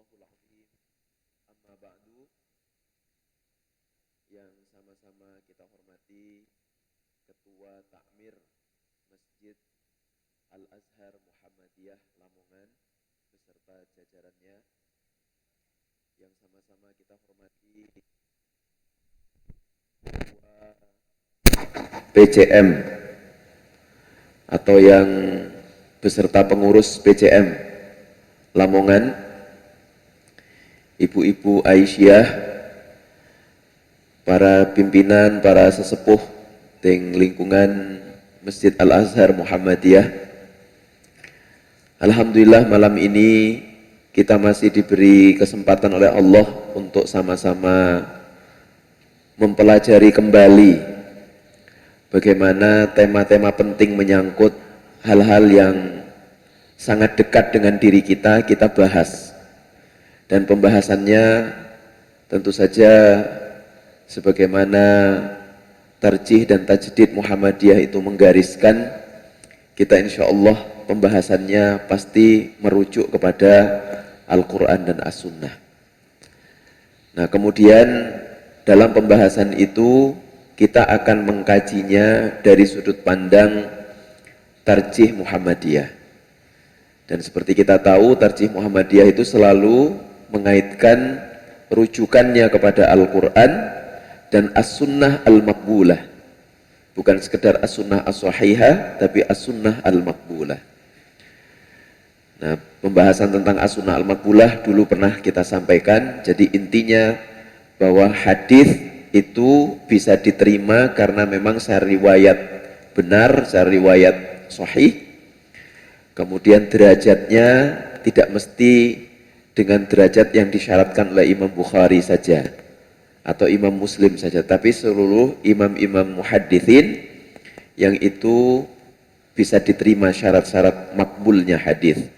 Sadaqallahul Azim. Amma ba'du, yang sama-sama kita hormati Ketua Takmir Masjid Al-Azhar Muhammadiyah Lamongan beserta jajarannya, yang sama-sama kita hormati Ketua PCM atau yang beserta pengurus PCM Lamongan, Ibu-ibu Aisyah, para pimpinan, para sesepuh di lingkungan Masjid Al-Azhar Muhammadiyah. Alhamdulillah malam ini kita masih diberi kesempatan oleh Allah untuk sama-sama mempelajari kembali bagaimana tema-tema penting menyangkut hal-hal yang sangat dekat dengan diri kita bahas. Dan pembahasannya tentu saja sebagaimana tarjih dan tajdid Muhammadiyah itu menggariskan, kita insya Allah pembahasannya pasti merujuk kepada Al-Quran dan As-Sunnah. Nah, kemudian dalam pembahasan itu kita akan mengkajinya dari sudut pandang tarjih Muhammadiyah. Dan seperti kita tahu, tarjih Muhammadiyah itu selalu mengaitkan rujukannya kepada Al-Quran dan As-Sunnah Al-Maqbulah. Bukan sekedar As-Sunnah As-Sahihah, tapi As-Sunnah Al-Maqbulah. Nah, pembahasan tentang As-Sunnah Al-Maqbulah dulu pernah kita sampaikan. Jadi intinya bahwa hadis itu bisa diterima karena memang secara riwayat benar, secara riwayat sahih. Kemudian derajatnya tidak mesti dengan derajat yang disyaratkan oleh Imam Bukhari saja atau Imam Muslim saja, tapi seluruh imam-imam muhadditsin yang itu bisa diterima syarat-syarat makbulnya hadis.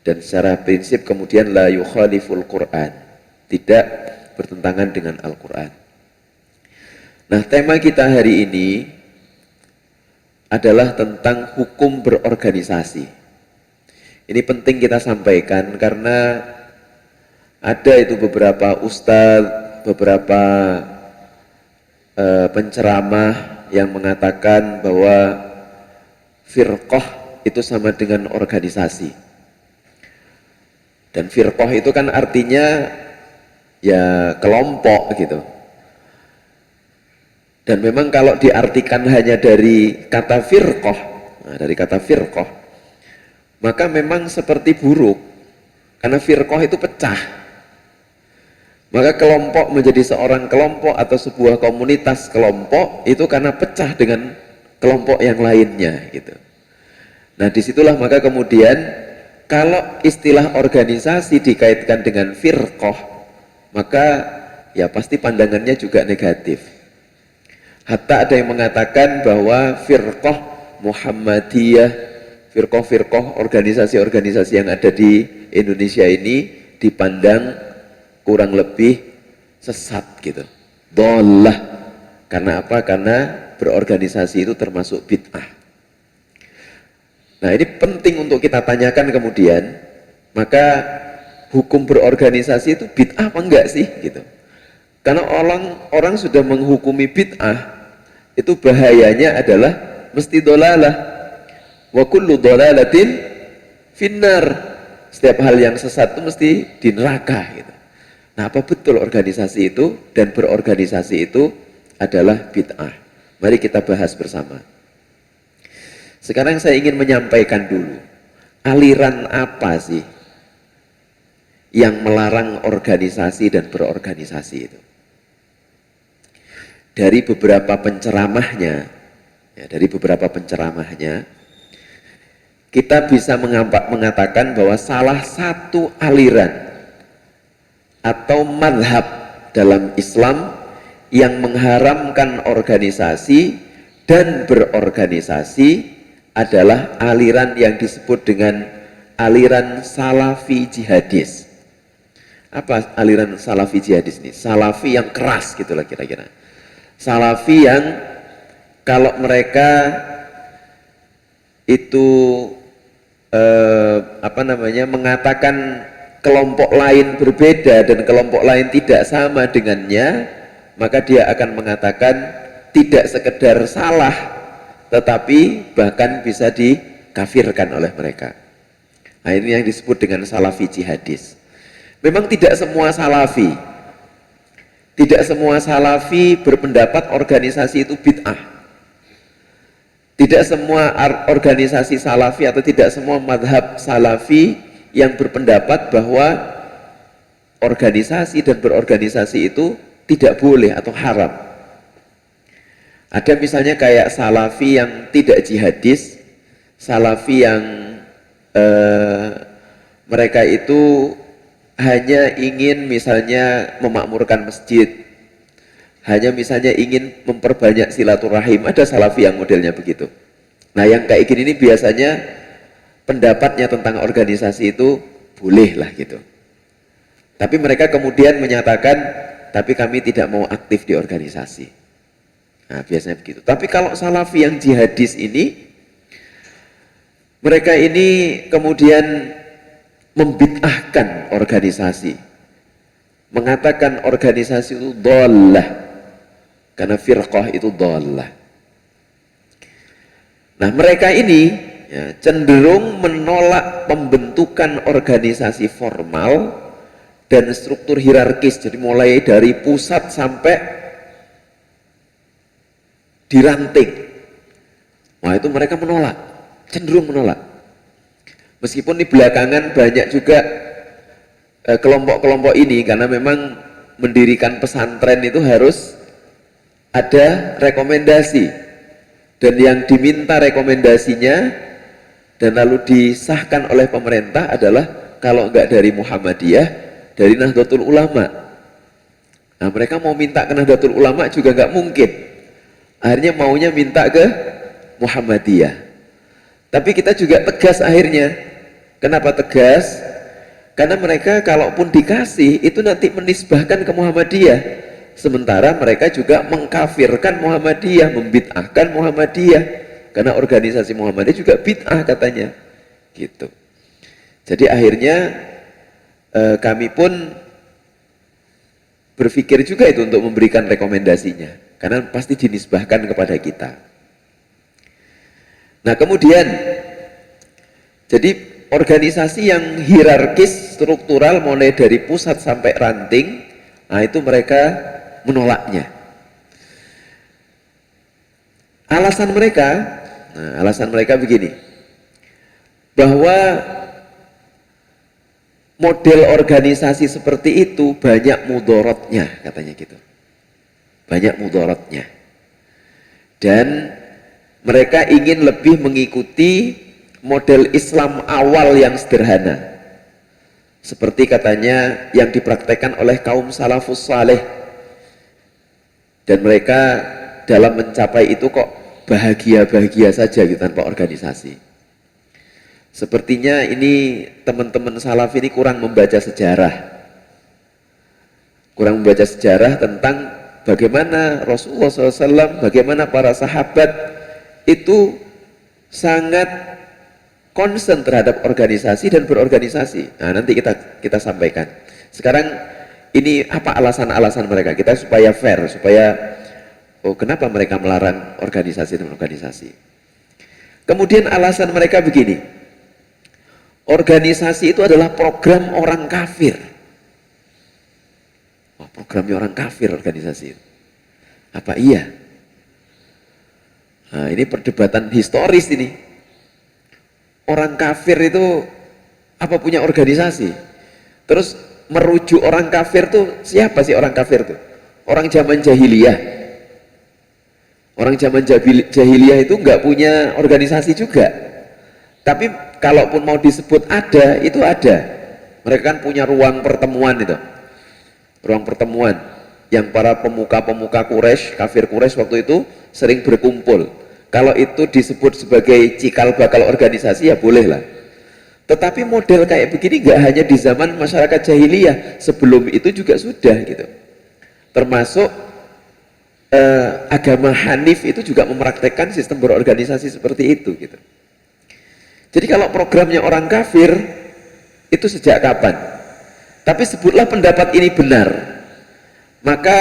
Dan secara prinsip kemudian la yukhaliful Quran, tidak bertentangan dengan Al-Quran. Nah, tema kita hari ini adalah tentang hukum berorganisasi. Ini penting kita sampaikan karena ada itu beberapa ustadz, beberapa penceramah yang mengatakan bahwa firqah itu sama dengan organisasi. Dan firqah itu kan artinya ya kelompok gitu. Dan memang kalau diartikan hanya dari kata firqah, maka memang seperti buruk, karena firqah itu pecah. Maka kelompok menjadi seorang kelompok atau sebuah komunitas kelompok itu karena pecah dengan kelompok yang lainnya gitu. Nah, disitulah maka kemudian kalau istilah organisasi dikaitkan dengan firqah, maka ya pasti pandangannya juga negatif. Hatta ada yang mengatakan bahwa firqah Muhammadiyah, firqah-firqah, organisasi-organisasi yang ada di Indonesia ini dipandang kurang lebih sesat gitu, dolah. Karena apa? Karena berorganisasi itu termasuk bid'ah. Nah, ini penting untuk kita tanyakan kemudian, maka hukum berorganisasi itu bid'ah apa enggak sih gitu. Karena orang sudah menghukumi bid'ah, itu bahayanya adalah mesti dolalah. Wa kullu dhalalatin finnar. Setiap hal yang sesat itu mesti di neraka gitu. Nah, apa betul organisasi itu dan berorganisasi itu adalah bid'ah? Mari kita bahas bersama. Sekarang saya ingin menyampaikan dulu, aliran apa sih yang melarang organisasi dan berorganisasi itu? Dari beberapa penceramahnya, kita bisa mengatakan bahwa salah satu aliran atau madhab dalam Islam yang mengharamkan organisasi dan berorganisasi adalah aliran yang disebut dengan aliran salafi jihadis. Apa aliran salafi jihadis ini? Salafi yang keras gitulah kira-kira. Salafi yang kalau mereka itu mengatakan kelompok lain berbeda dan kelompok lain tidak sama dengannya, maka dia akan mengatakan tidak sekedar salah, tetapi bahkan bisa dikafirkan oleh mereka. Nah, ini yang disebut dengan salafi jihadis. Memang tidak semua salafi berpendapat organisasi itu bid'ah. Tidak semua organisasi salafi atau tidak semua madhab salafi yang berpendapat bahwa organisasi dan berorganisasi itu tidak boleh atau haram. Ada misalnya kayak salafi yang tidak jihadis, salafi yang mereka itu hanya ingin misalnya memakmurkan masjid, hanya misalnya ingin memperbanyak silaturahim. Ada salafi yang modelnya begitu. Nah, yang kayak gini ini biasanya pendapatnya tentang organisasi itu boleh lah gitu. Tapi mereka kemudian menyatakan, tapi kami tidak mau aktif di organisasi. Nah, biasanya begitu. Tapi kalau salafi yang jihadis ini, mereka ini kemudian membid'ahkan organisasi, mengatakan organisasi itu dhallah, karena firqah itu dhallah. Nah, mereka ini ya, cenderung menolak pembentukan organisasi formal dan struktur hierarkis, jadi mulai dari pusat sampai di ranting. Wah, itu mereka menolak, cenderung menolak. Meskipun di belakangan banyak juga kelompok-kelompok ini, karena memang mendirikan pesantren itu harus ada rekomendasi, dan yang diminta rekomendasinya dan lalu disahkan oleh pemerintah adalah kalau enggak dari Muhammadiyah, dari Nahdlatul Ulama. Nah, mereka mau minta ke Nahdlatul Ulama juga enggak mungkin. Akhirnya maunya minta ke Muhammadiyah. Tapi kita juga tegas akhirnya. Kenapa tegas? Karena mereka kalaupun dikasih itu nanti menisbahkan ke Muhammadiyah. Sementara mereka juga mengkafirkan Muhammadiyah, membid'ahkan Muhammadiyah. Karena organisasi Muhammadiyah juga bid'ah katanya. Gitu. Jadi akhirnya kami pun berpikir juga itu untuk memberikan rekomendasinya. Karena pasti dinisbahkan kepada kita. Nah, kemudian jadi organisasi yang hierarkis, struktural mulai dari pusat sampai ranting, nah itu mereka menolaknya. Alasan mereka begini, bahwa model organisasi seperti itu banyak mudorotnya, katanya gitu. Banyak mudorotnya. Dan mereka ingin lebih mengikuti model Islam awal yang sederhana, seperti katanya yang dipraktekkan oleh kaum salafus saleh, dan mereka dalam mencapai itu kok bahagia-bahagia saja gitu tanpa organisasi. Sepertinya ini teman-teman salaf ini kurang membaca sejarah, tentang bagaimana Rasulullah SAW, bagaimana para sahabat itu sangat concern terhadap organisasi dan berorganisasi. Nah, nanti kita sampaikan. Sekarang ini apa alasan-alasan mereka? Kita supaya fair, supaya kenapa mereka melarang organisasi dan organisasi. Kemudian alasan mereka begini, organisasi itu adalah program orang kafir. Programnya orang kafir organisasi. Apa iya? Nah, ini perdebatan historis ini. Orang kafir itu apa punya organisasi? Terus merujuk orang kafir tuh siapa sih orang kafir tuh? Orang zaman jahiliyah. Orang zaman jahiliyah itu nggak punya organisasi juga. Tapi kalaupun mau disebut ada, itu ada. Mereka kan punya ruang pertemuan itu. Ruang pertemuan yang para pemuka-pemuka Quraisy, kafir Quraisy waktu itu sering berkumpul. Kalau itu disebut sebagai cikal bakal organisasi ya boleh lah. Tetapi model kayak begini nggak hanya di zaman masyarakat jahiliyah, sebelum itu juga sudah gitu. Termasuk agama Hanif itu juga mempraktekkan sistem berorganisasi seperti itu gitu. Jadi kalau programnya orang kafir itu sejak kapan? Tapi sebutlah pendapat ini benar, maka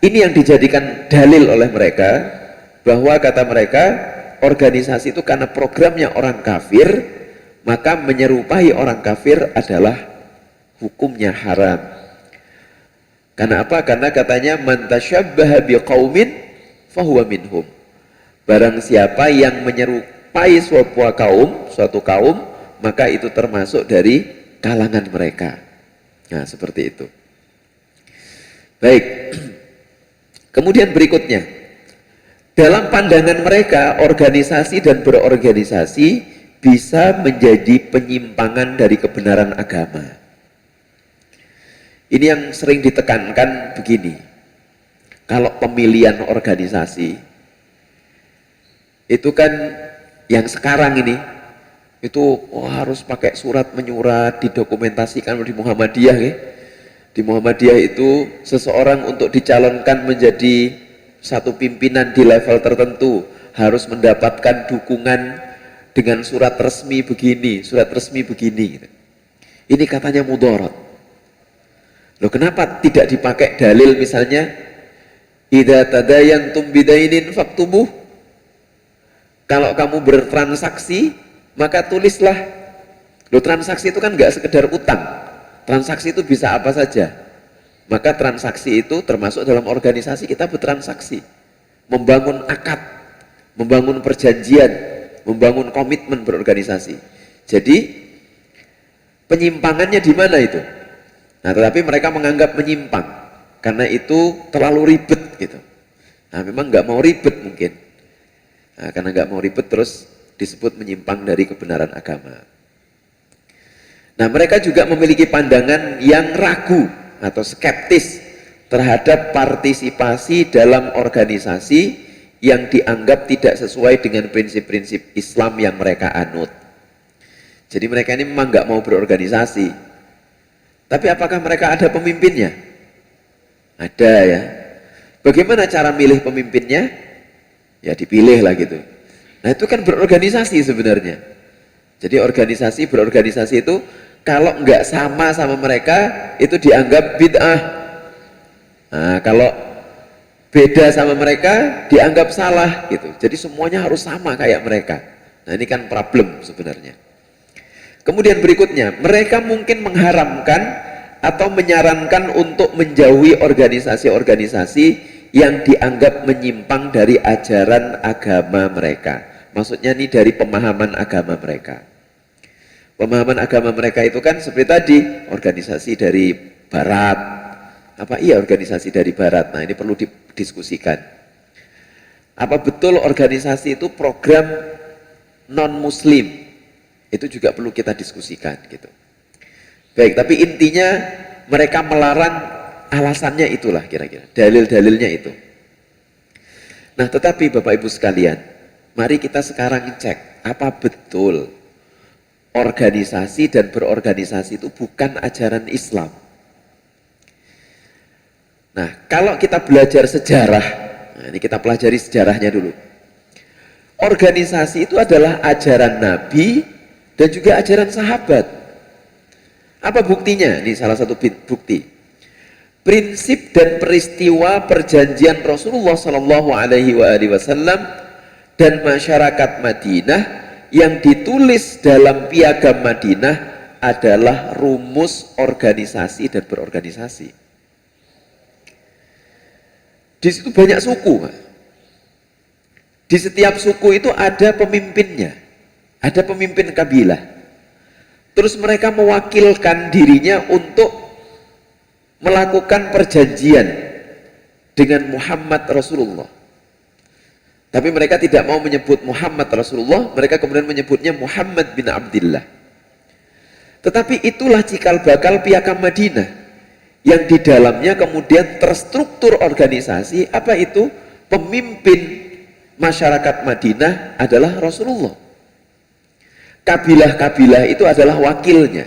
ini yang dijadikan dalil oleh mereka, bahwa kata mereka organisasi itu karena programnya orang kafir, maka menyerupai orang kafir adalah hukumnya haram. Karena apa? Karena katanya man tasyabbaha biqaumin fahuwa minhum. Barang siapa yang menyerupai suatu kaum, maka itu termasuk dari kalangan mereka. Nah, seperti itu. Baik. Kemudian berikutnya, dalam pandangan mereka, organisasi dan berorganisasi bisa menjadi penyimpangan dari kebenaran agama. Ini yang sering ditekankan begini. Kalau pemilihan organisasi, itu kan yang sekarang ini, itu harus pakai surat menyurat, didokumentasikan di Muhammadiyah ya. Di Muhammadiyah itu seseorang untuk dicalonkan menjadi satu pimpinan di level tertentu harus mendapatkan dukungan dengan surat resmi begini, surat resmi begini. Ini katanya mudarat. Loh, kenapa tidak dipakai dalil misalnya idza tadayantum bidainin faktubuh? Kalau kamu bertransaksi, maka tulislah. Loh, transaksi itu kan nggak sekedar utang. Transaksi itu bisa apa saja. Maka transaksi itu termasuk dalam organisasi, kita bertransaksi. Membangun akad, membangun perjanjian, membangun komitmen berorganisasi. Jadi penyimpangannya di mana itu? Nah, tetapi mereka menganggap menyimpang karena itu terlalu ribet gitu. Nah, memang nggak mau ribet mungkin. Nah, karena nggak mau ribet terus disebut menyimpang dari kebenaran agama. Nah, mereka juga memiliki pandangan yang ragu atau skeptis terhadap partisipasi dalam organisasi yang dianggap tidak sesuai dengan prinsip-prinsip Islam yang mereka anut. Jadi mereka ini memang nggak mau berorganisasi. Tapi apakah mereka ada pemimpinnya? Ada ya. Bagaimana cara milih pemimpinnya? Ya dipilih lah gitu. Nah, itu kan berorganisasi sebenarnya. Jadi berorganisasi itu kalau nggak sama mereka itu dianggap bid'ah. Nah, kalau beda sama mereka dianggap salah gitu. Jadi semuanya harus sama kayak mereka. Nah, ini kan problem sebenarnya. Kemudian berikutnya, mereka mungkin mengharamkan atau menyarankan untuk menjauhi organisasi-organisasi yang dianggap menyimpang dari ajaran agama mereka. Maksudnya ini dari pemahaman agama mereka. Pemahaman agama mereka itu kan seperti tadi, organisasi dari barat. Apa iya organisasi dari barat? Nah, ini perlu didiskusikan. Apa betul organisasi itu program non-muslim? Itu juga perlu kita diskusikan gitu. Baik, tapi intinya mereka melarang, alasannya itulah kira-kira, dalil-dalilnya itu. Nah, tetapi Bapak Ibu sekalian, mari kita sekarang cek, apa betul organisasi dan berorganisasi itu bukan ajaran Islam? Nah, kalau kita belajar sejarah, nah ini kita pelajari sejarahnya dulu. Organisasi itu adalah ajaran Nabi dan juga ajaran sahabat. Apa buktinya? Ini salah satu bukti. Prinsip dan peristiwa perjanjian Rasulullah SAW dan masyarakat Madinah yang ditulis dalam Piagam Madinah adalah rumus organisasi dan berorganisasi. Di situ banyak suku, Pak. Di setiap suku itu ada pemimpinnya, ada pemimpin kabilah. Terus mereka mewakilkan dirinya untuk melakukan perjanjian dengan Muhammad Rasulullah. Tapi mereka tidak mau menyebut Muhammad Rasulullah, mereka kemudian menyebutnya Muhammad bin Abdullah. Tetapi itulah cikal bakal Piagam Madinah, yang di dalamnya kemudian terstruktur organisasi. Apa itu? Pemimpin masyarakat Madinah adalah Rasulullah. Kabilah-kabilah itu adalah wakilnya.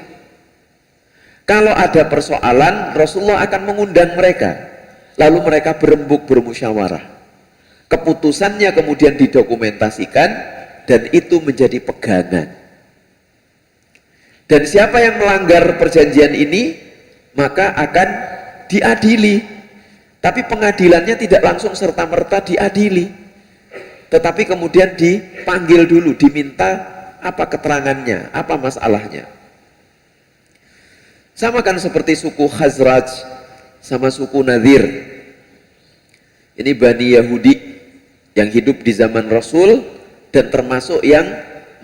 Kalau ada persoalan, Rasulullah akan mengundang mereka, lalu mereka berembuk, bermusyawarah. Keputusannya kemudian didokumentasikan dan itu menjadi pegangan. Dan siapa yang melanggar perjanjian ini, maka akan diadili. Tapi pengadilannya tidak langsung serta-merta diadili, tetapi kemudian dipanggil dulu, diminta apa keterangannya, apa masalahnya. Sama kan seperti suku Khazraj sama suku Nadir. Ini Bani Yahudi yang hidup di zaman Rasul dan termasuk yang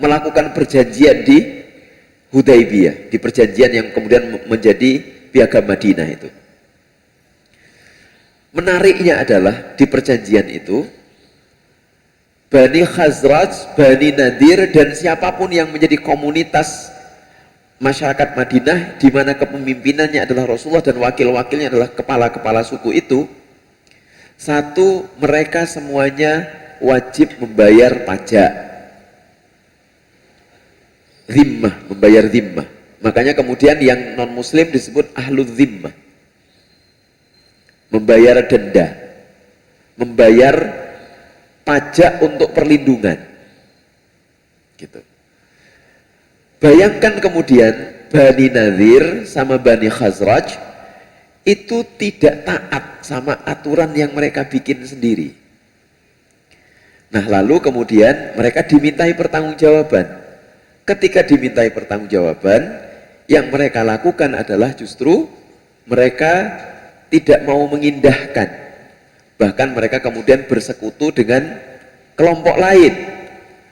melakukan perjanjian di Hudaibiyah, di perjanjian yang kemudian menjadi Piagam Madinah itu. Menariknya adalah di perjanjian itu Bani Khazraj, Bani Nadir, dan siapapun yang menjadi komunitas masyarakat Madinah di mana kepemimpinannya adalah Rasulullah dan wakil-wakilnya adalah kepala-kepala suku itu, satu, mereka semuanya wajib membayar pajak zimmah, membayar zimmah. Makanya kemudian yang non muslim disebut ahlu zimmah, membayar denda, membayar pajak untuk perlindungan, gitu. Bayangkan kemudian Bani Nadir sama Bani Khazraj itu tidak taat sama aturan yang mereka bikin sendiri. Nah, lalu kemudian mereka dimintai pertanggungjawaban. Ketika dimintai pertanggungjawaban, yang mereka lakukan adalah justru mereka tidak mau mengindahkan. Bahkan mereka kemudian bersekutu dengan kelompok lain.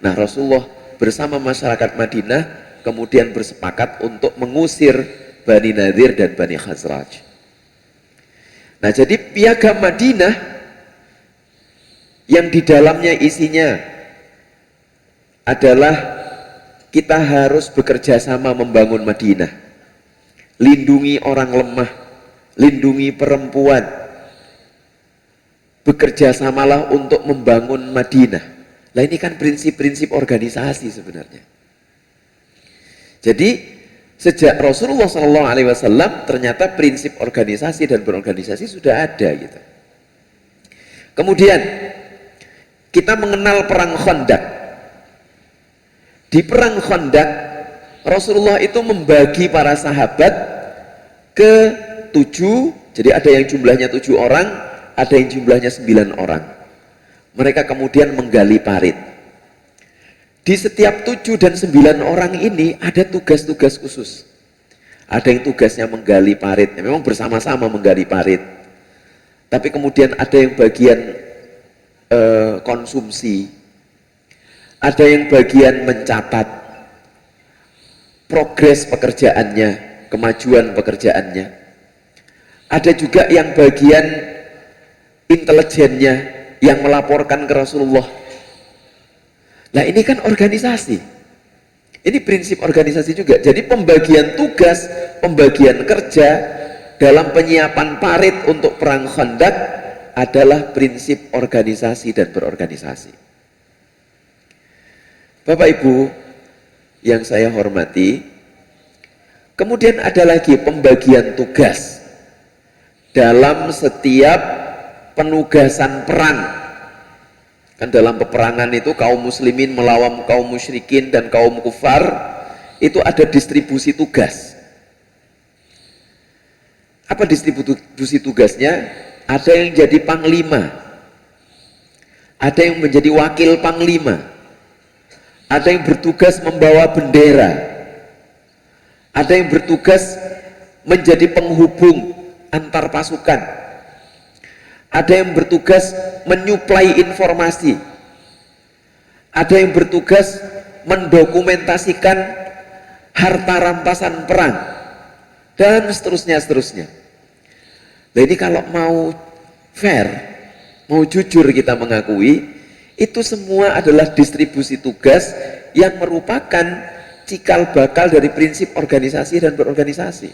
Nah, Rasulullah bersama masyarakat Madinah kemudian bersepakat untuk mengusir Bani Nadir dan Bani Khazraj. Nah, jadi Piagam Madinah yang di dalamnya isinya adalah kita harus bekerja sama membangun Madinah, lindungi orang lemah, lindungi perempuan, bekerja samalah untuk membangun Madinah. Nah, ini kan prinsip-prinsip organisasi sebenarnya. Jadi sejak Rasulullah SAW ternyata prinsip organisasi dan berorganisasi sudah ada gitu. Kemudian kita mengenal perang Khandaq. Di perang Khandaq Rasulullah itu membagi para sahabat ke 7, jadi ada yang jumlahnya 7 orang, ada yang jumlahnya 9 orang. Mereka kemudian menggali parit. Di setiap 7 dan 9 orang ini ada tugas-tugas khusus. Ada yang tugasnya menggali parit, ya, memang bersama-sama menggali parit. Tapi kemudian ada yang bagian konsumsi, ada yang bagian mencatat progres pekerjaannya, kemajuan pekerjaannya. Ada juga yang bagian intelijennya yang melaporkan ke Rasulullah. Nah, ini kan organisasi. Ini prinsip organisasi juga. Jadi pembagian tugas, pembagian kerja dalam penyiapan parit untuk perang Khandaq adalah prinsip organisasi dan berorganisasi. Bapak Ibu yang saya hormati, kemudian ada lagi pembagian tugas dalam setiap penugasan perang. Kan dalam peperangan itu kaum muslimin melawan kaum musyrikin dan kaum kufar, itu ada distribusi tugas. Apa distribusi tugasnya? Ada yang jadi panglima, ada yang menjadi wakil panglima, ada yang bertugas membawa bendera, ada yang bertugas menjadi penghubung antar pasukan, ada yang bertugas menyuplai informasi, ada yang bertugas mendokumentasikan harta rampasan perang, dan seterusnya. Nah, ini kalau mau fair, mau jujur kita mengakui, itu semua adalah distribusi tugas yang merupakan cikal bakal dari prinsip organisasi dan berorganisasi.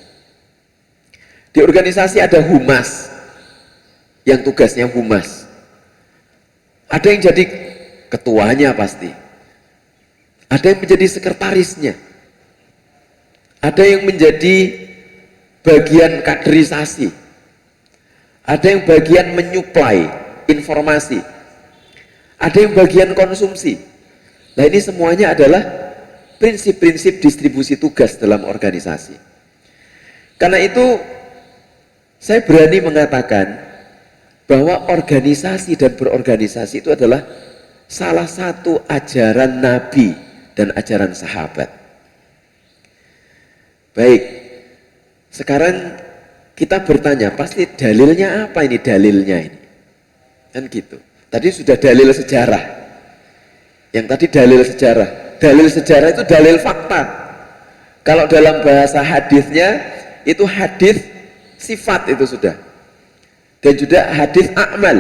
Di organisasi ada humas, yang tugasnya humas. Ada yang jadi ketuanya pasti. Ada yang menjadi sekretarisnya. Ada yang menjadi bagian kaderisasi. Ada yang bagian menyuplai informasi. Ada yang bagian konsumsi. Nah, ini semuanya adalah prinsip-prinsip distribusi tugas dalam organisasi. Karena itu Saya berani mengatakan bahwa organisasi dan berorganisasi itu adalah salah satu ajaran Nabi dan ajaran sahabat. Baik, sekarang kita bertanya, pasti dalilnya apa ini dalilnya ini? Kan gitu. Tadi sudah dalil sejarah. Yang tadi dalil sejarah. Dalil sejarah itu dalil fakta. Kalau dalam bahasa hadisnya itu hadis sifat itu sudah. Dan juga hadis a'mal.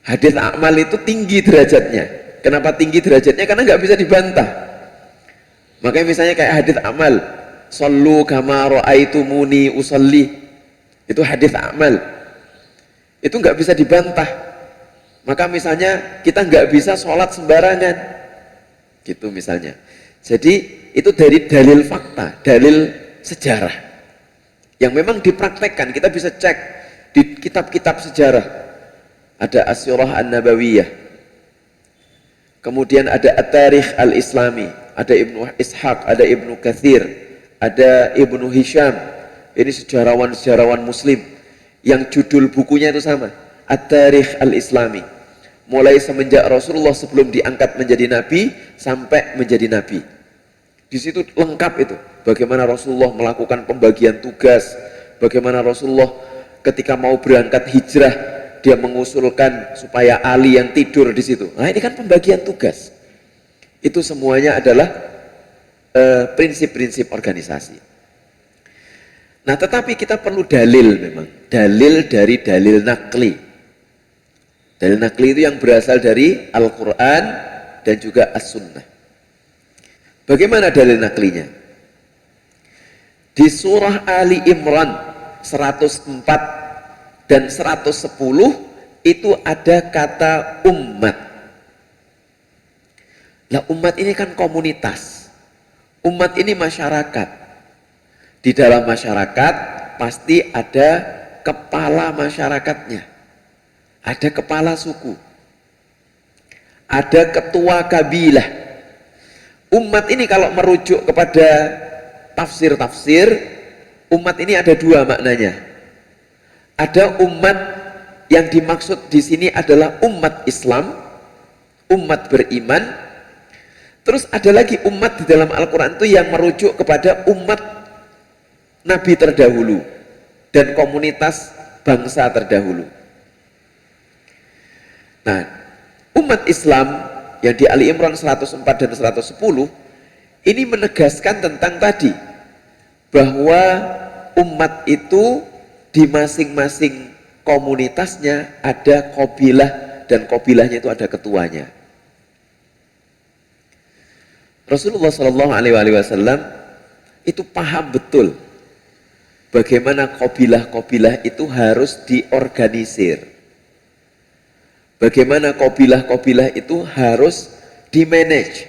Hadis a'mal itu tinggi derajatnya. Kenapa tinggi derajatnya? Karena nggak bisa dibantah. Makanya misalnya kayak hadis a'mal, shallu kama ra'aitumuni usolli, itu hadis a'mal. Itu nggak bisa dibantah. Maka misalnya kita nggak bisa sholat sembarangan, gitu misalnya. Jadi itu dari dalil fakta, dalil sejarah yang memang dipraktekkan. Kita bisa cek di kitab-kitab sejarah. Ada As-Sirah An-Nabawiyah, kemudian ada At-Tarikh Al-Islami, ada Ibnu Ishaq, ada Ibnu Katsir, ada Ibnu Hisham. Ini sejarawan-sejarawan muslim yang judul bukunya itu sama, At-Tarikh Al-Islami, mulai semenjak Rasulullah sebelum diangkat menjadi nabi sampai menjadi nabi. Di situ lengkap itu, bagaimana Rasulullah melakukan pembagian tugas, bagaimana Rasulullah ketika mau berangkat hijrah dia mengusulkan supaya Ali yang tidur di situ. Nah, ini kan pembagian tugas. Itu semuanya adalah prinsip-prinsip organisasi. Nah, tetapi kita perlu dalil memang. Dalil dari dalil nakli. Dalil nakli itu yang berasal dari Al-Quran dan juga As-Sunnah. Bagaimana dalil naklinya? Di surah Ali Imran 104 dan 110 itu ada kata umat. Nah, umat ini kan komunitas. Umat ini masyarakat. Di dalam masyarakat pasti ada kepala masyarakatnya. Ada kepala suku. Ada ketua kabilah. Umat ini kalau merujuk kepada tafsir-tafsir, umat ini ada dua maknanya. Ada umat yang dimaksud di sini adalah umat Islam, umat beriman. Terus ada lagi umat di dalam Al-Quran itu yang merujuk kepada umat Nabi terdahulu dan komunitas bangsa terdahulu. Nah, umat Islam yang di Ali Imran 104 dan 110 ini menegaskan tentang tadi bahwa umat itu di masing-masing komunitasnya ada qabilah dan qabilahnya itu ada ketuanya. Rasulullah Shallallahu Alaihi Wasallam itu paham betul bagaimana qabilah-qabilah itu harus diorganisir, bagaimana qabilah-qabilah itu harus dimanage.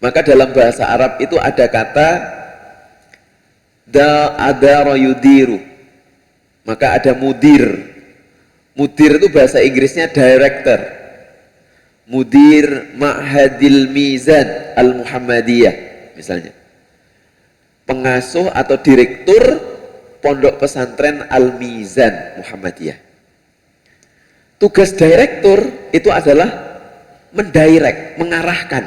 Maka dalam bahasa Arab itu ada kata adara yudiru, maka ada mudir. Mudir itu bahasa Inggrisnya director. Mudir Ma'hadil Mizan Al-Muhammadiyah misalnya, pengasuh atau direktur pondok pesantren Al-Mizan Muhammadiyah. Tugas direktur itu adalah mendirect, mengarahkan.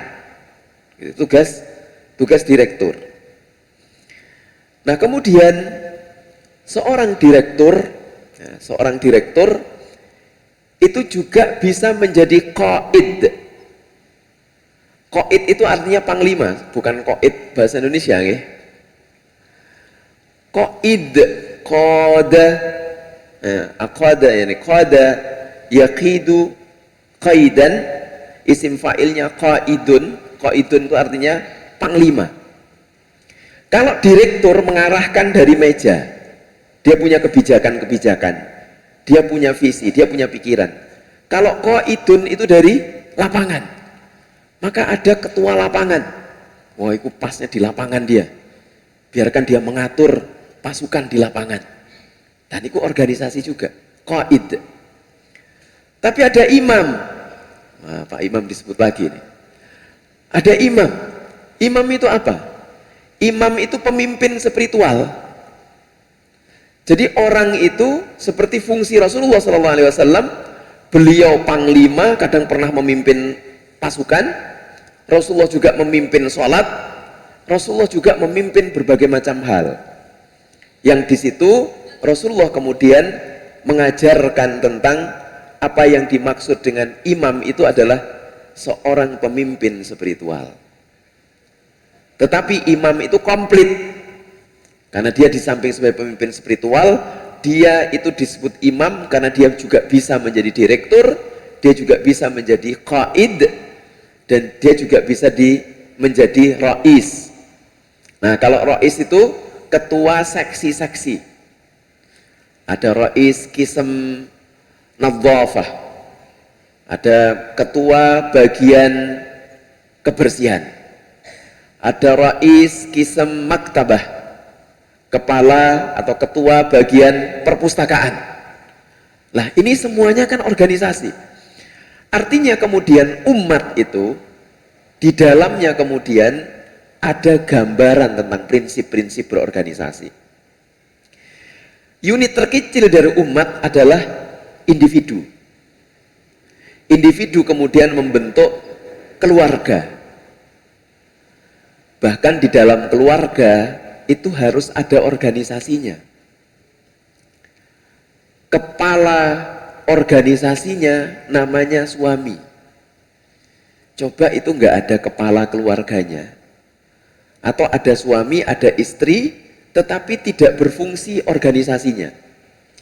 Itu tugas direktur. Nah, kemudian seorang direktur itu juga bisa menjadi qaid. Qaid itu artinya panglima, bukan qaid bahasa Indonesia nggih. Qaid, qada, aqada yani qada yaqidu qaidan, isim fa'ilnya qaidun. Qaidun itu artinya panglima. Kalau direktur mengarahkan dari meja, dia punya kebijakan-kebijakan, dia punya visi, dia punya pikiran. Kalau qaidun itu dari lapangan, maka ada ketua lapangan. Wah, itu pasnya di lapangan dia. Biarkan dia mengatur pasukan di lapangan. Dan itu organisasi juga, qaid. Tapi ada imam. Nah, Pak Imam disebut lagi nih. Ada imam. Imam itu apa? Imam itu pemimpin spiritual. Jadi orang itu seperti fungsi Rasulullah SAW, beliau panglima, kadang pernah memimpin pasukan, Rasulullah juga memimpin sholat, Rasulullah juga memimpin berbagai macam hal. Yang di situ Rasulullah kemudian mengajarkan tentang apa yang dimaksud dengan imam itu adalah seorang pemimpin spiritual. Tetapi imam itu komplit, karena dia di samping sebagai pemimpin spiritual, dia itu disebut imam karena dia juga bisa menjadi direktur, dia juga bisa menjadi qaid, dan dia juga bisa menjadi rais. Nah, kalau rais itu ketua seksi-seksi. Ada rais kism nadzafah, ada ketua bagian kebersihan, ada rais kism maktabah, kepala atau ketua bagian perpustakaan. Lah, ini semuanya kan organisasi. Artinya kemudian umat itu di dalamnya kemudian ada gambaran tentang prinsip-prinsip berorganisasi. Unit terkecil dari umat adalah individu. Individu kemudian membentuk keluarga. Bahkan di dalam keluarga itu harus ada organisasinya. Kepala organisasinya namanya suami. Coba itu nggak ada kepala keluarganya. Atau ada suami, ada istri, tetapi tidak berfungsi organisasinya.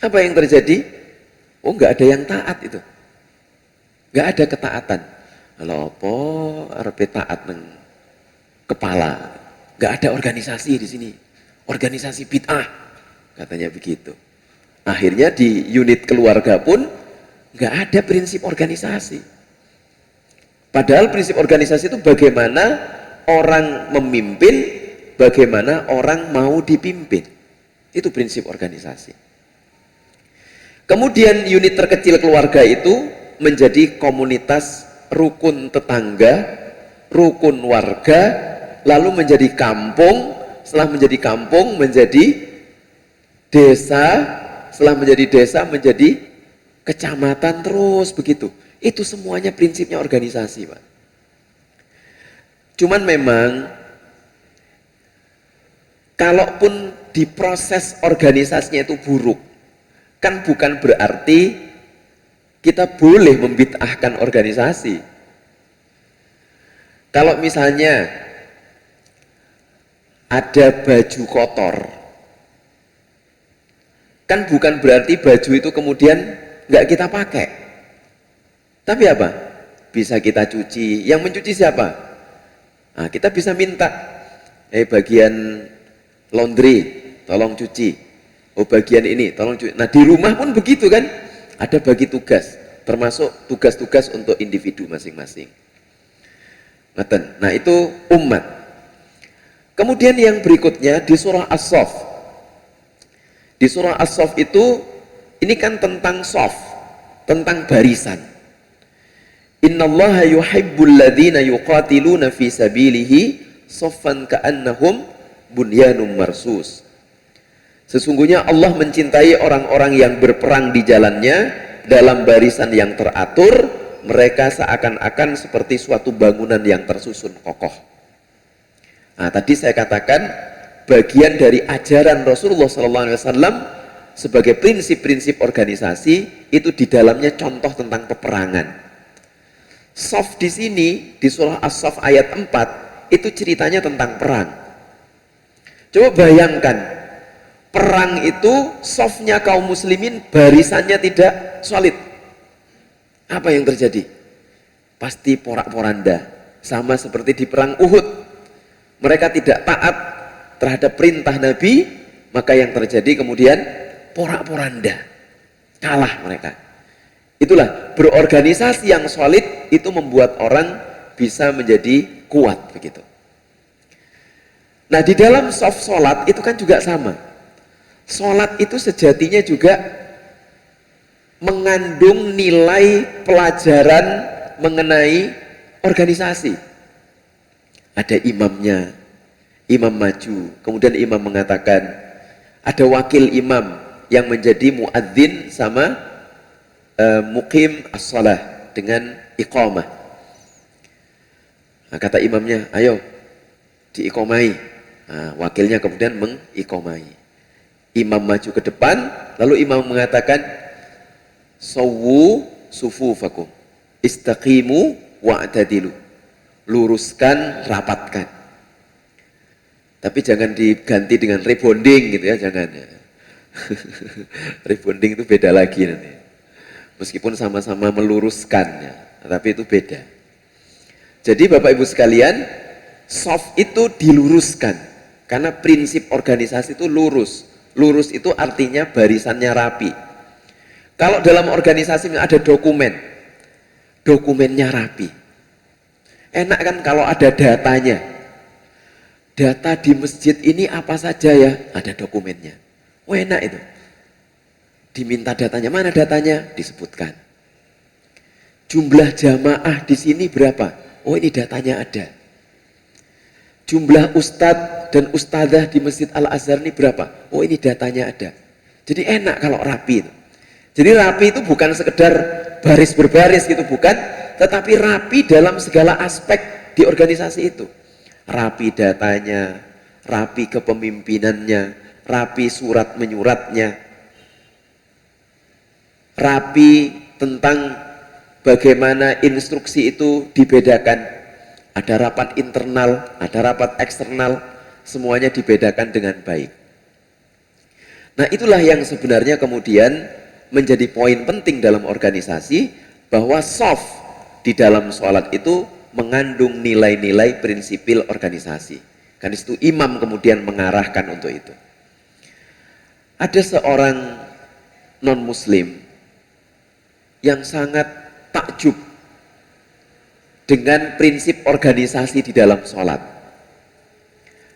Apa yang terjadi? Oh, nggak ada yang taat itu. Nggak ada ketaatan. Kalau apa arep taat neng kepala? Nggak ada organisasi di sini. Organisasi bid'ah, katanya begitu. Akhirnya di unit keluarga pun nggak ada prinsip organisasi. Padahal prinsip organisasi itu bagaimana orang memimpin, bagaimana orang mau dipimpin. Itu prinsip organisasi. Kemudian unit terkecil keluarga itu menjadi komunitas, rukun tetangga, rukun warga, lalu menjadi kampung, setelah menjadi kampung menjadi desa, setelah menjadi desa menjadi kecamatan, terus begitu. Itu semuanya prinsipnya organisasi, Pak. Cuman memang kalaupun di proses organisasinya itu buruk, kan bukan berarti kita boleh membid'ahkan organisasi. Kalau misalnya ada baju kotor, kan bukan berarti baju itu kemudian nggak kita pakai. Tapi apa? Bisa kita cuci. Yang mencuci siapa? Nah, kita bisa minta, bagian laundry, tolong cuci. Oh, bagian ini, tolong cuci. Nah, di rumah pun begitu kan? Ada bagi tugas, termasuk tugas-tugas untuk individu masing-masing. Nah, itu umat. Kemudian yang berikutnya di surah As-Saff. Di surah As-Saff itu, ini kan tentang saf, tentang barisan. Innallaha yuhibbul ladzina yuqatiluna fi sabilihi saffan ka'annahum bunyanum marsus. Sesungguhnya Allah mencintai orang-orang yang berperang di jalannya dalam barisan yang teratur, mereka seakan-akan seperti suatu bangunan yang tersusun kokoh. Nah, tadi saya katakan bagian dari ajaran Rasulullah SAW sebagai prinsip-prinsip organisasi itu di dalamnya contoh tentang peperangan. Shaf di sini di surah As-Saff ayat 4 itu ceritanya tentang perang. Coba bayangkan, perang itu shafnya kaum muslimin barisannya tidak solid. Apa yang terjadi? Pasti porak-poranda, sama seperti di perang Uhud. Mereka tidak taat terhadap perintah Nabi, maka yang terjadi kemudian porak-poranda, kalah mereka. Itulah, berorganisasi yang solid itu membuat orang bisa menjadi kuat begitu. Nah, di dalam shaf sholat itu kan juga sama. Sholat itu sejatinya juga mengandung nilai pelajaran mengenai organisasi. Ada imamnya, imam maju, kemudian imam mengatakan, ada wakil imam, yang menjadi muadzin sama muqim as-shalah dengan iqamah. Nah, kata imamnya, ayo diiqamai. Nah, wakilnya kemudian mengiqamai. Imam maju ke depan, lalu imam mengatakan, sawwu sufufakum, istaqimu wa'tadilu. Luruskan, rapatkan. Tapi jangan diganti dengan rebonding gitu ya, jangan ya. Rebonding itu beda lagi nanti. Meskipun sama-sama meluruskannya, tapi itu beda. Jadi Bapak Ibu sekalian, soft itu diluruskan. Karena prinsip organisasi itu lurus. Lurus itu artinya barisannya rapi. Kalau dalam organisasi ada dokumen, dokumennya rapi. Enak kan kalau ada datanya. Data di masjid ini apa saja ya, ada dokumennya. Oh enak itu. Diminta datanya, mana datanya? Disebutkan. Jumlah jamaah di sini berapa? Oh ini datanya ada. Jumlah ustadz dan ustadzah di Masjid Al-Azhar ini berapa? Oh ini datanya ada. Jadi enak kalau rapi itu. Jadi rapi itu bukan sekedar baris berbaris gitu, bukan. Tetapi rapi dalam segala aspek di organisasi itu. Rapi datanya, rapi kepemimpinannya, rapi surat menyuratnya, rapi tentang bagaimana instruksi itu dibedakan. Ada rapat internal, ada rapat eksternal, semuanya dibedakan dengan baik. Nah itulah yang sebenarnya kemudian menjadi poin penting dalam organisasi, bahwa soft di dalam sholat itu mengandung nilai-nilai prinsipil organisasi. Kan itu imam kemudian mengarahkan untuk itu. Ada seorang non-muslim yang sangat takjub dengan prinsip organisasi di dalam sholat.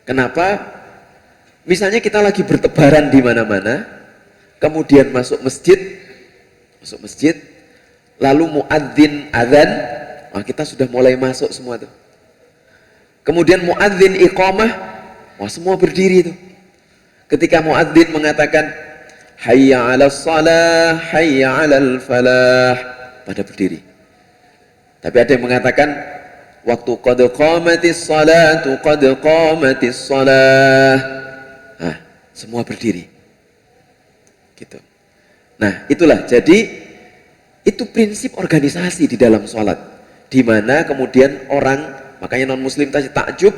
Kenapa? Misalnya kita lagi bertebaran di mana-mana, kemudian masuk masjid, lalu muadzin adzan, wah kita sudah mulai masuk semua tuh. Kemudian muadzin iqamah, wah semua berdiri tuh. Ketika muadzin mengatakan hayya 'alas shalah, hayya 'alal falah, pada berdiri. Tapi ada yang mengatakan waktu qad qamatis salatu, qad qamatis shalah. Nah, semua berdiri. Gitu. Nah, itulah jadi itu prinsip organisasi di dalam sholat, di mana kemudian orang, makanya non muslim tadi takjub,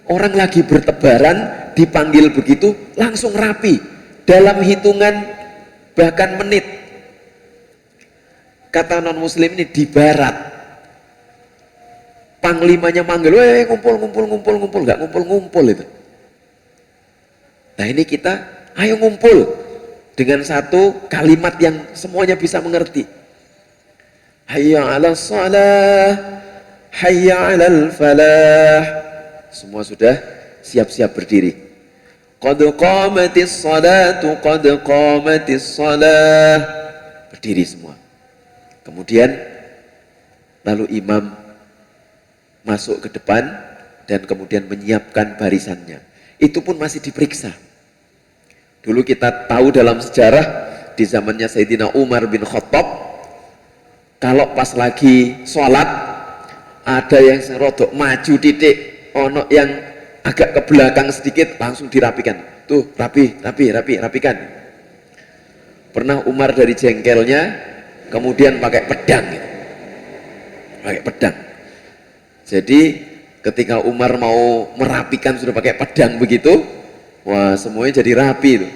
orang lagi bertebaran dipanggil begitu langsung rapi dalam hitungan bahkan menit. Kata non muslim ini di barat, panglimanya manggil, ngumpul, nggak ngumpul itu. Nah ini kita ayo ngumpul dengan satu kalimat yang semuanya bisa mengerti. Hayya 'alas shalah, hayya 'alal falah. Semua sudah siap-siap berdiri. Qad qamatis salatu, qad qamatis salah. Berdiri semua. Kemudian lalu imam masuk ke depan dan kemudian menyiapkan barisannya. Itu pun masih diperiksa. Dulu kita tahu dalam sejarah di zamannya Sayyidina Umar bin Khattab, kalau pas lagi sholat ada yang serodok maju titik, ono yang agak ke belakang sedikit, langsung dirapikan. Tuh rapikan. Pernah Umar dari jengkelnya kemudian pakai pedang gitu. Pakai pedang. Jadi ketika Umar mau merapikan sudah pakai pedang begitu, wah semuanya jadi rapi itu.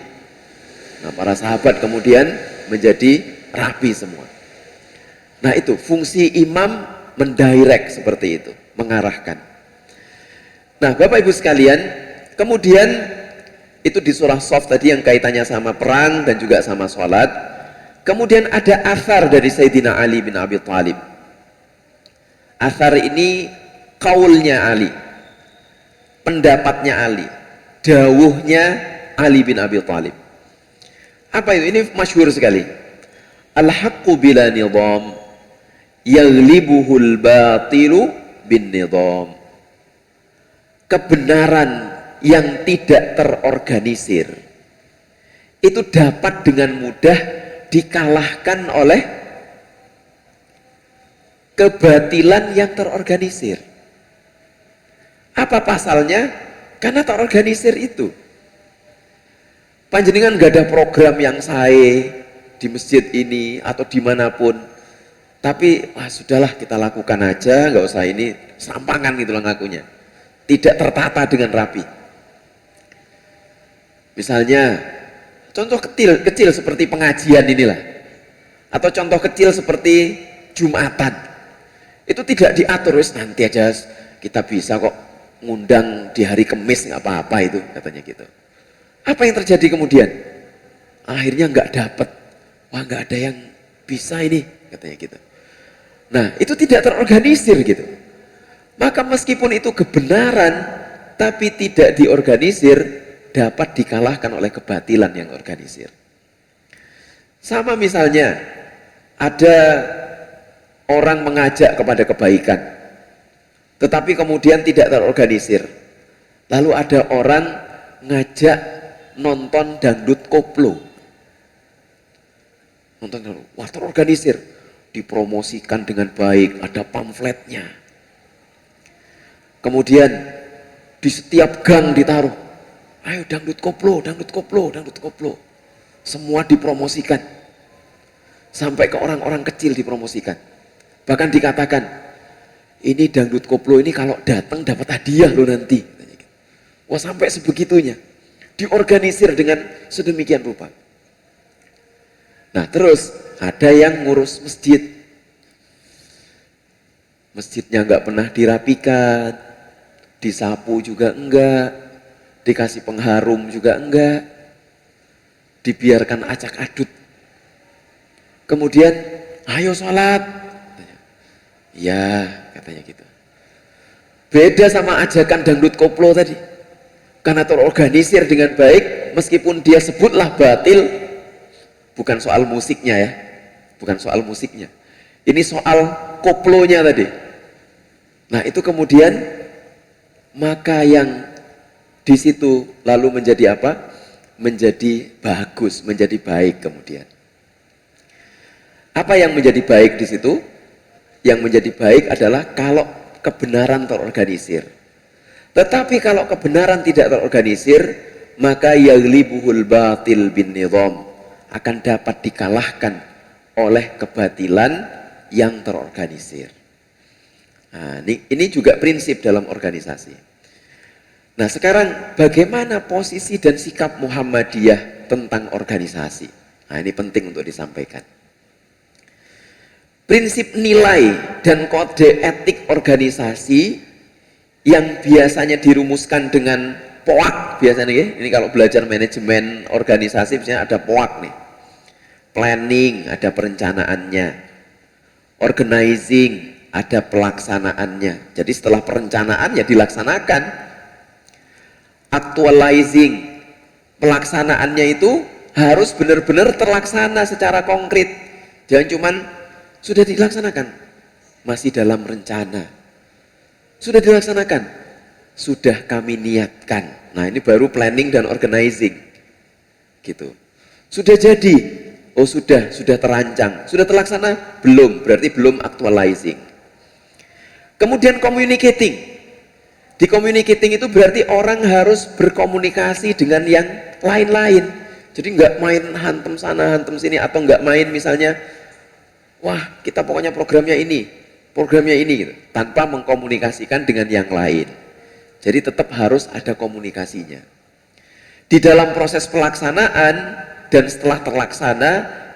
Nah para sahabat kemudian menjadi rapi semua. Nah itu fungsi imam mendirect seperti itu, mengarahkan. Nah Bapak Ibu sekalian, kemudian itu di surah Shaf tadi yang kaitannya sama perang dan juga sama sholat. Kemudian ada athar dari Sayyidina Ali bin Abi Thalib. Athar ini kaulnya Ali, pendapatnya Ali, dawuhnya Ali bin Abi Thalib. Apa itu? Ini masyhur sekali. Al-haqqu bila nidham yaghlibuhul batilu bin nidham. Kebenaran yang tidak terorganisir itu dapat dengan mudah dikalahkan oleh kebatilan yang terorganisir. Apa pasalnya? Karena terorganisir itu. Panjenengan gak ada program yang sae di masjid ini atau dimanapun, tapi wah sudahlah kita lakukan aja, nggak usah ini serampangan gitu lah ngakunya. Tidak tertata dengan rapi. Misalnya contoh kecil seperti pengajian inilah, atau contoh kecil seperti Jumatan, itu tidak diatur, wis nanti aja kita bisa kok ngundang di hari Kamis, nggak apa-apa itu katanya gitu. Apa yang terjadi kemudian? Akhirnya nggak dapat, wah nggak ada yang bisa ini katanya gitu. Nah itu tidak terorganisir gitu. Maka meskipun itu kebenaran tapi tidak diorganisir, dapat dikalahkan oleh kebatilan yang organisir. Sama misalnya ada orang mengajak kepada kebaikan, tetapi kemudian tidak terorganisir. Lalu ada orang ngajak nonton dangdut koplo. Nonton dangdut, wah terorganisir, dipromosikan dengan baik, ada pamfletnya. Kemudian di setiap gang ditaruh, ayo dangdut koplo, dangdut koplo, dangdut koplo. Semua dipromosikan. Sampai ke orang-orang kecil dipromosikan. Bahkan dikatakan, ini dangdut koplo ini kalau datang dapat hadiah loh nanti. Wah sampai sebegitunya. Diorganisir dengan sedemikian rupa. Nah terus ada yang ngurus masjid. Masjidnya nggak pernah dirapikan, disapu juga enggak, dikasih pengharum juga enggak, dibiarkan acak adut. Kemudian ayo sholat, ya katanya gitu. Beda sama ajakan dangdut koplo tadi, karena terorganisir dengan baik, meskipun dia sebutlah batil, bukan soal musiknya ya, bukan soal musiknya, ini soal koplonya tadi. Nah itu kemudian maka yang di situ lalu menjadi apa? Menjadi bagus, menjadi baik kemudian. Apa yang menjadi baik di situ? Yang menjadi baik adalah kalau kebenaran terorganisir. Tetapi kalau kebenaran tidak terorganisir, maka yaghlibuhul batil bin nizam, akan dapat dikalahkan oleh kebatilan yang terorganisir. Nah, ini juga prinsip dalam organisasi. Nah sekarang bagaimana posisi dan sikap Muhammadiyah tentang organisasi? Nah ini penting untuk disampaikan. Prinsip nilai dan kode etik organisasi yang biasanya dirumuskan dengan POAK biasanya ya. Ini kalau belajar manajemen organisasi biasanya ada POAK nih. Planning, ada perencanaannya. Organizing, ada pelaksanaannya. Jadi setelah perencanaan ya dilaksanakan. Actualizing, pelaksanaannya itu harus benar-benar terlaksana secara konkret. Jangan cuman sudah dilaksanakan, masih dalam rencana. Sudah dilaksanakan, sudah kami niatkan. Nah ini baru planning dan organizing. Gitu. Sudah jadi, oh sudah terancang. Sudah terlaksana? Belum, berarti belum actualizing. Kemudian communicating. Di communicating itu berarti orang harus berkomunikasi dengan yang lain-lain. Jadi nggak main hantem sana, hantem sini, atau nggak main misalnya, wah kita pokoknya programnya ini gitu, tanpa mengkomunikasikan dengan yang lain. Jadi tetap harus ada komunikasinya. Di dalam proses pelaksanaan dan setelah terlaksana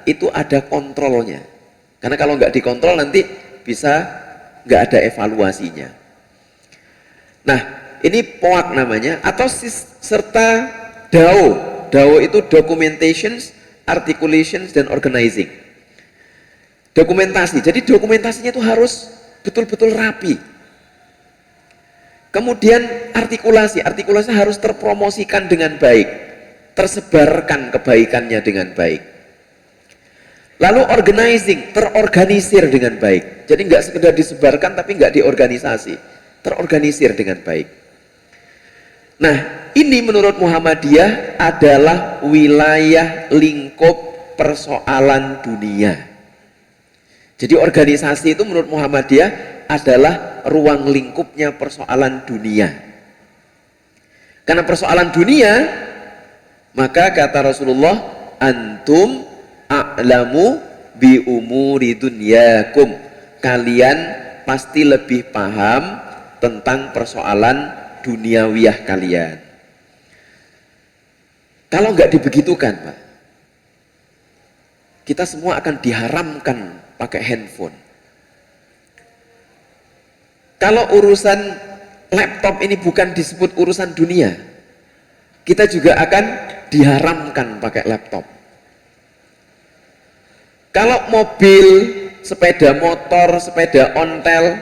itu ada kontrolnya. Karena kalau nggak dikontrol nanti bisa nggak ada evaluasinya. Nah ini POAK namanya, atau serta DAO. DAO itu Documentations, Articulations, dan Organizing. Dokumentasi, jadi dokumentasinya itu harus betul-betul rapi. Kemudian artikulasi harus terpromosikan dengan baik, tersebarkan kebaikannya dengan baik. Lalu organizing, terorganisir dengan baik. Jadi nggak sekedar disebarkan tapi nggak diorganisasi, terorganisir dengan baik. Nah ini menurut Muhammadiyah adalah wilayah lingkup persoalan dunia. Jadi organisasi itu menurut Muhammadiyah adalah ruang lingkupnya persoalan dunia. Karena persoalan dunia, maka kata Rasulullah, antum a'lamu bi umuri dunyakum. Kalian pasti lebih paham tentang persoalan duniawiyah kalian. Kalau nggak dibegitukan, Pak, kita semua akan diharamkan pakai handphone. Kalau urusan laptop ini bukan disebut urusan dunia, kita juga akan diharamkan pakai laptop. Kalau mobil, sepeda motor, sepeda ontel,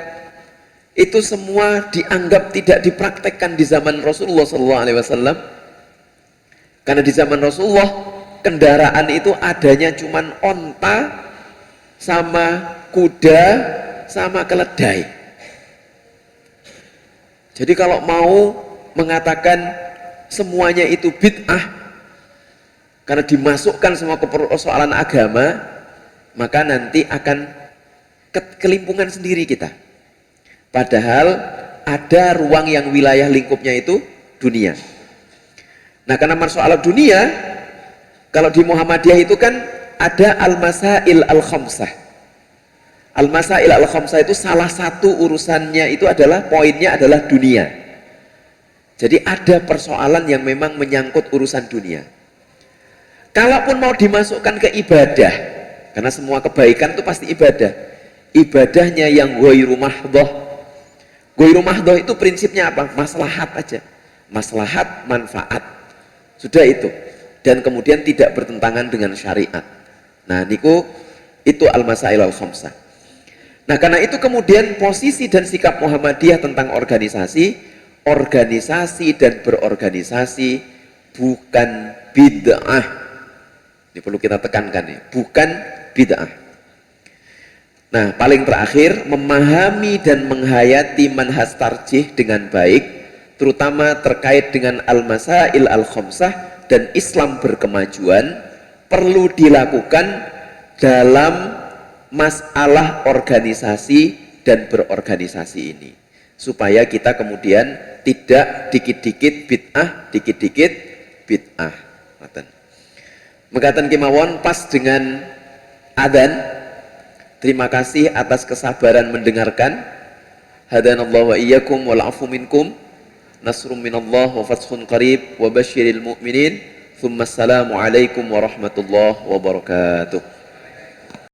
itu semua dianggap tidak dipraktekkan di zaman Rasulullah SAW. Karena di zaman Rasulullah, kendaraan itu adanya cuman onta, sama kuda, sama keledai. Jadi kalau mau mengatakan semuanya itu bid'ah karena dimasukkan semua ke persoalan agama, maka nanti akan kelimpungan sendiri kita. Padahal ada ruang yang wilayah lingkupnya itu dunia. Nah, karena persoalan dunia, kalau di Muhammadiyah itu kan ada al-masail al-khamsah. Al-masail al-khamsah itu salah satu urusannya itu adalah, poinnya adalah dunia. Jadi ada persoalan yang memang menyangkut urusan dunia. Kalaupun mau dimasukkan ke ibadah, karena semua kebaikan itu pasti ibadah. Ibadahnya yang ghairu mahdhah. Ghairu mahdhah itu prinsipnya apa? Maslahat aja. Maslahat, manfaat. Sudah itu. Dan kemudian tidak bertentangan dengan syariat. Nah, niku itu al-masail al-khamsah. Nah, karena itu kemudian posisi dan sikap Muhammadiyah tentang organisasi dan berorganisasi bukan bid'ah. Ini perlu kita tekankan nih, bukan bid'ah. Nah, paling terakhir, memahami dan menghayati manhaj tarjih dengan baik, terutama terkait dengan al-masail al-khamsah dan Islam berkemajuan, perlu dilakukan dalam masalah organisasi dan berorganisasi ini, supaya kita kemudian tidak dikit-dikit bid'ah, dikit-dikit bid'ah. Mengatakan kemawon pas dengan adzan. Terima kasih atas kesabaran mendengarkan. Hadanallahu wa iyyakum wal afu minkum. Nasrum minallah wa fathun qarib wa basyiril mu'minin. Thumma assalamu alaikum warahmatullahi wabarakatuh.